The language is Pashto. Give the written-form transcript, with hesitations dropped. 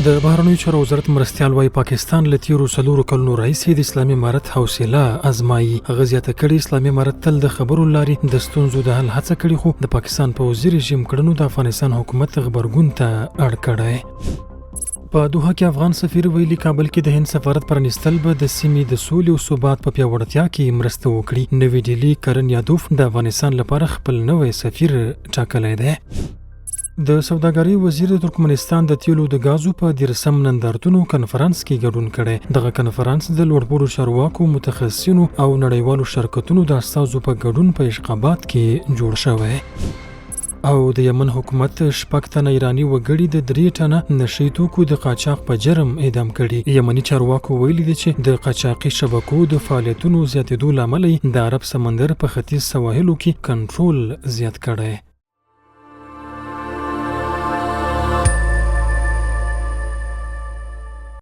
د بهرنیو چارو وزارت مرستیال وايي پاکستان له تیرو 4 کلونو راهیسې د اسلامي امارت حوصله ازمایي. هغه زیاته کړې اسلامي امارت تل د خبرو لارې د ستونزو د حل هڅه کړې، خو د پاکستان پوځي رژیم کړنو د افغانستان حکومت غبرګون ته اړ کړی. په دوحه کې افغان سفیر ویلي کابل کې د هند سفارت پرانیستل به د سیمې د سولې او ثبات په پیاوړتیا کې مرسته وکړي. نوی ډیلي کرن یادوف د افغانستان لپاره خپل نوی سفیر ټاکلی دی. د سوداګرۍ وزیر د ترکمنستان د تیلو د غازو په 13م نندارتونو کنفرانس کې ګډون کړی. دغه کنفرانس د لوړپوړو چارواکو، متخصصینو او نړیوالو شرکتونو د استازو په ګډون په اشخابات کې جوړ شوی. او د یمن حکومت 6 تنه ایرانی وګړي د 3 ټنه نشي توکو د قاچاق په جرم اعدام کړي. یمني چارواکو ویلي دي چې د قاچاقي شبکو د فعالیتونو زیاتېدو لامل د عرب سمندر په ختیځ سواحلو کې کنټرول زیات کړی.